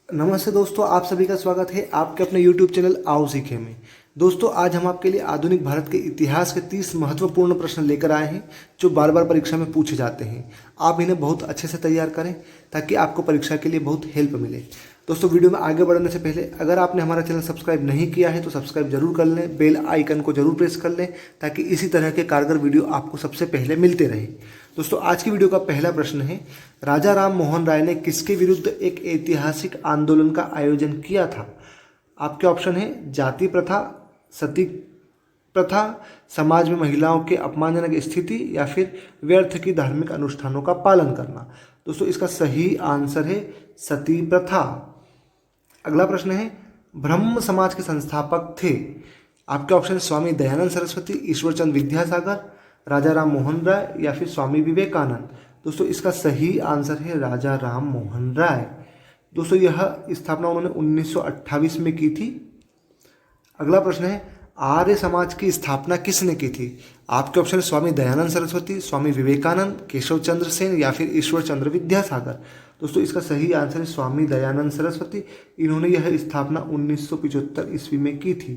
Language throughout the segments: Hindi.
नमस्ते दोस्तों, आप सभी का स्वागत है आपके अपने YouTube चैनल आओ सीखे में। दोस्तों, आज हम आपके लिए आधुनिक भारत के इतिहास के 30 महत्वपूर्ण प्रश्न लेकर आए हैं जो बार बार परीक्षा में पूछे जाते हैं। आप इन्हें बहुत अच्छे से तैयार करें ताकि आपको परीक्षा के लिए बहुत हेल्प मिले। दोस्तों, वीडियो में आगे बढ़ने से पहले अगर आपने हमारा चैनल सब्सक्राइब नहीं किया है तो सब्सक्राइब जरूर कर लें, बेल आइकन को जरूर प्रेस कर लें ताकि इसी तरह के कारगर वीडियो आपको सबसे पहले मिलते रहे। दोस्तों, आज की वीडियो का पहला प्रश्न है, राजा राम मोहन राय ने किसके विरुद्ध एक ऐतिहासिक आंदोलन का आयोजन किया था? आपके ऑप्शन है जाति प्रथा, सती प्रथा, समाज में महिलाओं के अपमानजनक स्थिति या फिर व्यर्थ की धार्मिक अनुष्ठानों का पालन करना। दोस्तों, इसका सही आंसर है सती प्रथा। अगला प्रश्न है, ब्रह्म समाज के संस्थापक थे? आपके ऑप्शन है स्वामी दयानंद सरस्वती, ईश्वरचंद विद्यासागर, राजा राम मोहन राय या फिर स्वामी विवेकानंद। दोस्तों, इसका सही आंसर है राजा राम मोहन राय। दोस्तों, यह स्थापना उन्होंने 1928 में की थी। अगला प्रश्न है, आर्य समाज की स्थापना किसने की थी? आपके ऑप्शन है स्वामी दयानंद सरस्वती, स्वामी विवेकानंद, केशव चंद्र सेन या फिर ईश्वर चंद्र विद्यासागर। दोस्तों, इसका सही आंसर है स्वामी दयानंद सरस्वती। इन्होंने यह स्थापना 1975 ईस्वी में की थी।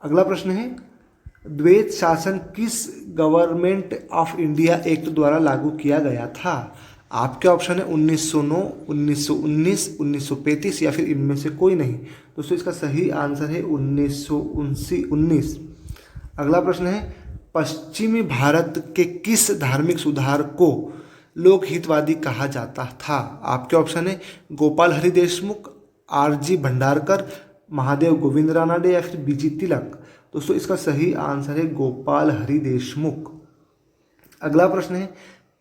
अगला प्रश्न है, द्वैत शासन किस गवर्नमेंट ऑफ इंडिया एक्ट द्वारा लागू किया गया था? आपके ऑप्शन है 1909, 1919, 1935 या फिर इनमें से कोई नहीं। दोस्तों, इसका सही आंसर है 1919। अगला प्रश्न है, पश्चिमी भारत के किस धार्मिक सुधार को लोकहितवादी कहा जाता था? आपके ऑप्शन है गोपाल हरि देशमुख, आरजी भंडारकर, महादेव गोविंद रानडे या फिर बीजी तिलक। दोस्तों, इसका सही आंसर है गोपाल हरि देशमुख। अगला प्रश्न है,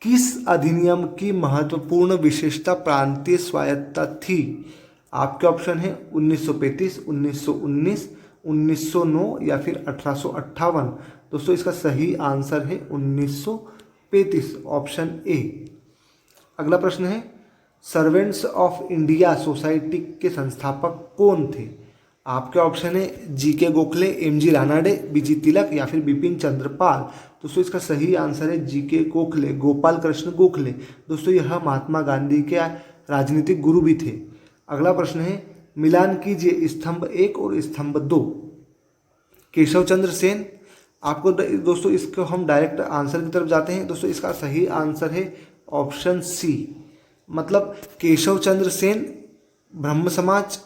किस अधिनियम की महत्वपूर्ण विशेषता प्रांतीय स्वायत्तता थी? आपके ऑप्शन है 1935, 1919, 1909 या फिर 1858। दोस्तों, इसका सही आंसर है 1935, ऑप्शन ए। अगला प्रश्न है, सर्वेंट्स ऑफ इंडिया सोसाइटी के संस्थापक कौन थे? आपके ऑप्शन है जीके गोखले, एमजी रानाडे, बीजी तिलक या फिर बिपिन चंद्र पाल। दोस्तों, इसका सही आंसर है जीके गोखले, गोपाल कृष्ण गोखले। दोस्तों, यह महात्मा गांधी के राजनीतिक गुरु भी थे। अगला प्रश्न है, मिलान कीजिए स्तंभ 1 और स्तंभ 2। केशव चंद्र सेन। आपको दोस्तों इसको हम डायरेक्ट आंसर की तरफ जाते हैं। दोस्तों, इसका सही आंसर है ऑप्शन सी, मतलब केशव चंद्र सेन ब्रह्म समाज,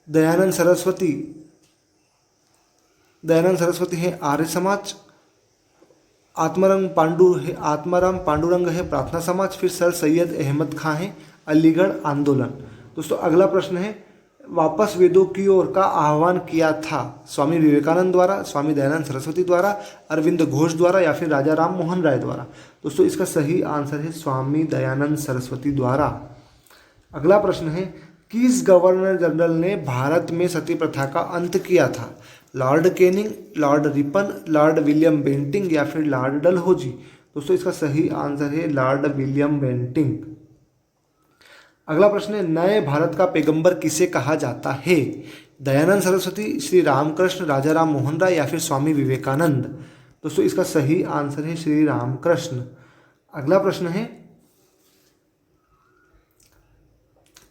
दयानंद सरस्वती है आर्य समाज, आत्माराम पांडुरंग है प्रार्थना समाज, फिर सर सैयद अहमद खां है अलीगढ़ आंदोलन। दोस्तों, अगला प्रश्न है, वापस वेदों की ओर का आह्वान किया था? स्वामी विवेकानंद द्वारा, स्वामी दयानंद सरस्वती द्वारा, अरविंद घोष द्वारा या फिर राजा राम मोहन राय द्वारा। दोस्तों, इसका सही आंसर है स्वामी दयानंद सरस्वती द्वारा। अगला प्रश्न है, किस गवर्नर जनरल ने भारत में सती प्रथा का अंत किया था? Lord Canning, Lord Ripon, Lord William Bentinck या फिर लॉर्ड डलहौजी। दोस्तों, इसका सही आंसर है लॉर्ड विलियम बेंटिंग। अगला प्रश्न है, नए भारत का पैगंबर किसे कहा जाता है? दयानंद सरस्वती, श्री रामकृष्ण, राजा राम मोहन राय या फिर स्वामी विवेकानंद। दोस्तों, इसका सही आंसर है श्री रामकृष्ण। अगला प्रश्न है,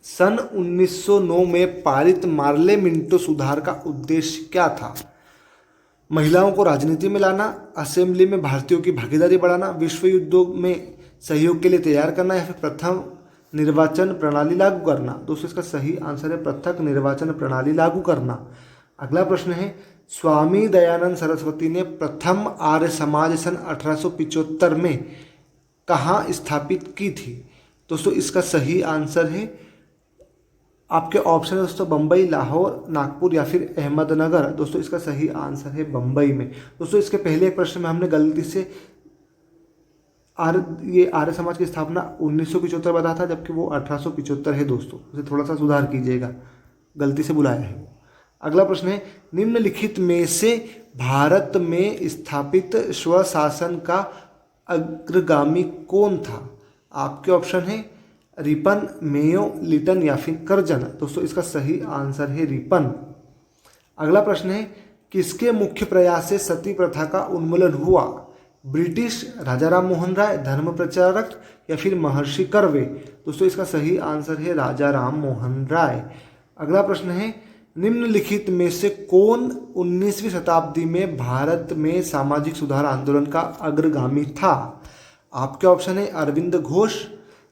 सन 1909 में पारित मार्ले मिंटो सुधार का उद्देश्य क्या था? महिलाओं को राजनीति में लाना, असेंबली में भारतीयों की भागीदारी बढ़ाना, विश्व युद्धों में सहयोग के लिए तैयार करना या फिर प्रथम निर्वाचन प्रणाली लागू करना। दोस्तों, इसका सही आंसर है पृथक निर्वाचन प्रणाली लागू करना। अगला प्रश्न है, स्वामी दयानंद सरस्वती ने प्रथम आर्य समाज सन 1875 में कहाँ स्थापित की थी? दोस्तों, इसका सही आंसर है, आपके ऑप्शन है दोस्तों बम्बई, लाहौर, नागपुर या फिर अहमदनगर। दोस्तों, इसका सही आंसर है बम्बई में। दोस्तों, इसके पहले एक प्रश्न में हमने गलती से आर्य समाज की स्थापना 1975 बताया था, जबकि वो 1875 है। दोस्तों, उसे थोड़ा सा सुधार कीजिएगा, गलती से बुलाया है वो। अगला प्रश्न है, निम्नलिखित में से भारत में स्थापित स्वशासन का अग्रगामी कौन था? आपके ऑप्शन है रिपन, मेयो, लिटन या फिर कर्जन। दोस्तों, इसका सही आंसर है रिपन। अगला प्रश्न है, किसके मुख्य प्रयास से सती प्रथा का उन्मूलन हुआ? ब्रिटिश, राजा राम मोहन राय, धर्म प्रचारक या फिर महर्षि कर्वे। दोस्तों इसका सही आंसर है राजा राम मोहन राय। अगला प्रश्न है, निम्नलिखित में से कौन 19वीं शताब्दी में भारत में सामाजिक सुधार आंदोलन का अग्रगामी था? आपके ऑप्शन है अरविंद घोष,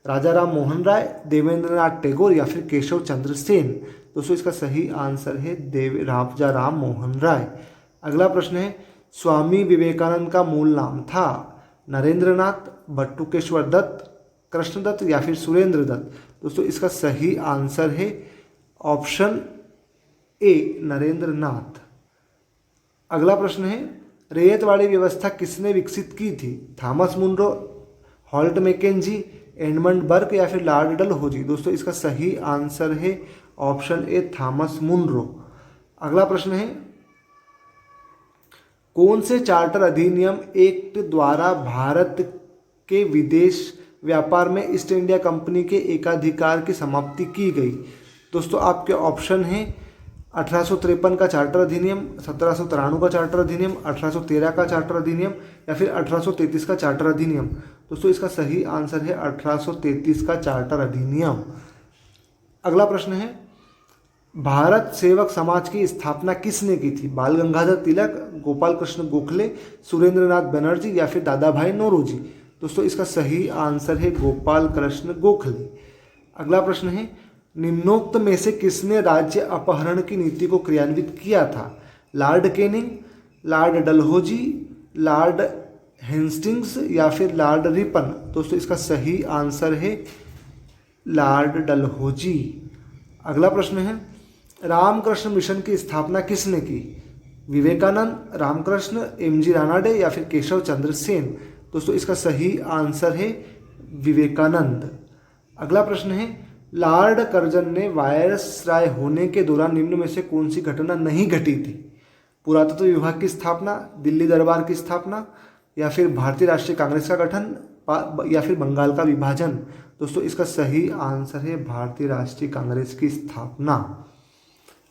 राजा राम मोहन राय, देवेंद्रनाथ टैगोर या फिर केशव चंद्र सेन। दोस्तों इसका सही आंसर है राजा राम मोहन राय। अगला प्रश्न है, स्वामी विवेकानंद का मूल नाम था? नरेंद्रनाथ, बटुकेश्वर दत्त, कृष्णदत्त या फिर सुरेंद्र दत्त। दोस्तों इसका सही आंसर है ऑप्शन ए, नरेंद्रनाथ। अगला प्रश्न है, रैयतवाड़ी व्यवस्था किसने विकसित की थी? Thomas Munro, Holt Mackenzie, Edmund Burke या फिर लॉर्ड डलहौजी। दोस्तों इसका सही आंसर है ऑप्शन ए, थॉमस मुनरो। अगला प्रश्न है, कौन से चार्टर अधिनियम एक्ट द्वारा भारत के विदेश व्यापार में ईस्ट इंडिया कंपनी के एकाधिकार की समाप्ति की गई? दोस्तों आपके ऑप्शन हैं 1853 का चार्टर अधिनियम, 1793 का चार्टर अधिनियम, 1813 का चार्टर अधिनियम या फिर 1833 का चार्टर अधिनियम। दोस्तों इसका सही आंसर है 1833 का चार्टर अधिनियम। अगला प्रश्न है, भारत सेवक समाज की स्थापना किसने की थी? बाल गंगाधर तिलक, गोपाल कृष्ण गोखले, सुरेंद्रनाथ बनर्जी या फिर दादा भाई नौरोजी। दोस्तों इसका सही आंसर है गोपाल कृष्ण गोखले। अगला प्रश्न है, निम्नोक्त में से किसने राज्य अपहरण की नीति को क्रियान्वित किया था? Lord Canning, Lord Dalhousie, Lord Hastings या फिर लॉर्ड रिपन। दोस्तों इसका सही आंसर है लॉर्ड डलहौजी। अगला प्रश्न है, रामकृष्ण मिशन की स्थापना किसने की? विवेकानंद, रामकृष्ण, एमजी रानाडे या फिर केशव चंद्र सेन। दोस्तों इसका सही आंसर है विवेकानंद। अगला प्रश्न है, लॉर्ड कर्जन ने वायसराय होने के दौरान निम्न में से कौन सी घटना नहीं घटी थी? पुरातत्व विभाग की स्थापना, दिल्ली दरबार की स्थापना या फिर भारतीय राष्ट्रीय कांग्रेस का गठन या फिर बंगाल का विभाजन। दोस्तों इसका सही आंसर है भारतीय राष्ट्रीय कांग्रेस की स्थापना।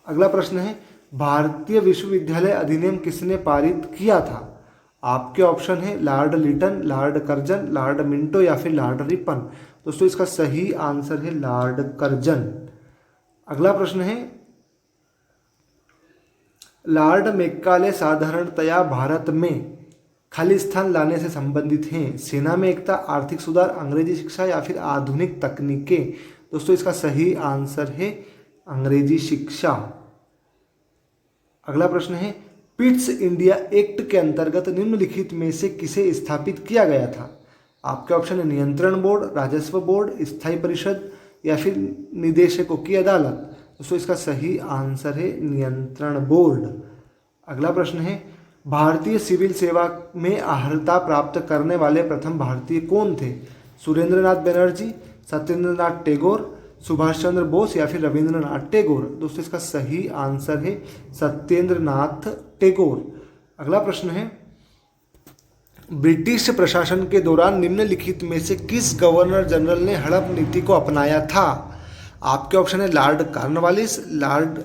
अगला प्रश्न है, भारतीय विश्वविद्यालय अधिनियम किसने पारित किया था? आपके ऑप्शन है Lord Lytton, Lord Curzon, Lord Minto या फिर लॉर्ड रिपन। दोस्तों इसका सही आंसर है लॉर्ड कर्जन। अगला प्रश्न है, लॉर्ड मैकाले साधारणतया भारत में खालिस्तान लाने से संबंधित हैं? सेना में एकता, आर्थिक सुधार, अंग्रेजी शिक्षा या फिर आधुनिक तकनीकें। दोस्तों इसका सही आंसर है अंग्रेजी शिक्षा। अगला प्रश्न है, पिट्स इंडिया एक्ट के अंतर्गत निम्नलिखित में से किसे स्थापित किया गया था? आपके ऑप्शन है नियंत्रण बोर्ड, राजस्व बोर्ड, स्थायी परिषद या फिर निदेशकों की अदालत। दोस्तों इसका सही आंसर है नियंत्रण बोर्ड। अगला प्रश्न है, भारतीय सिविल सेवा में अर्हता प्राप्त करने वाले प्रथम भारतीय कौन थे? सुरेंद्रनाथ बनर्जी, सत्येंद्रनाथ टैगोर, सुभाष चंद्र बोस या फिर रविंद्रनाथ टैगोर। दोस्तों इसका सही आंसर है सत्येंद्रनाथ टैगोर। अगला प्रश्न है, ब्रिटिश प्रशासन के दौरान निम्नलिखित में से किस गवर्नर जनरल ने हड़प नीति को अपनाया था? आपके ऑप्शन है लॉर्ड कॉर्नवालिस, लॉर्ड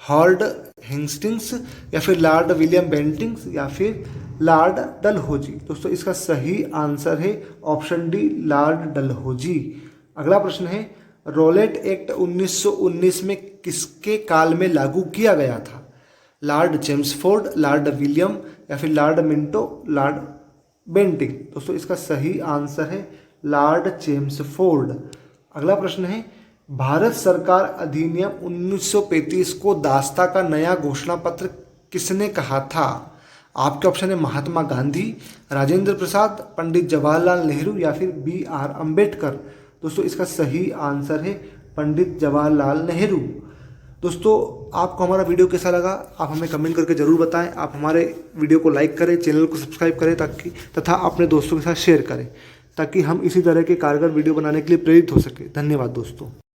हॉर्ड हेस्टिंग्स या फिर लॉर्ड विलियम बेंटिंग्स या फिर लॉर्ड डलहौजी। दोस्तों इसका सही आंसर है ऑप्शन डी, लॉर्ड डलहौजी। अगला प्रश्न है, रॉलेट एक्ट 1919 में किसके काल में लागू किया गया था? लॉर्ड चेम्सफोर्ड, लॉर्ड विलियम या फिर लॉर्ड मिंटो, लॉर्ड बेंटिंग। दोस्तों इसका सही आंसर है लॉर्ड चेम्सफोर्ड। अगला प्रश्न है, भारत सरकार अधिनियम 1935 को दास्ता का नया घोषणा पत्र किसने कहा था? आपके ऑप्शन है महात्मा गांधी, राजेंद्र प्रसाद, पंडित जवाहरलाल नेहरू या फिर BR अम्बेडकर। दोस्तों इसका सही आंसर है पंडित जवाहरलाल नेहरू। दोस्तों आपको हमारा वीडियो कैसा लगा आप हमें कमेंट करके ज़रूर बताएं। आप हमारे वीडियो को लाइक करें, चैनल को सब्सक्राइब करें तथा अपने दोस्तों के साथ शेयर करें ताकि हम इसी तरह के कारगर वीडियो बनाने के लिए प्रेरित हो सके। धन्यवाद दोस्तों।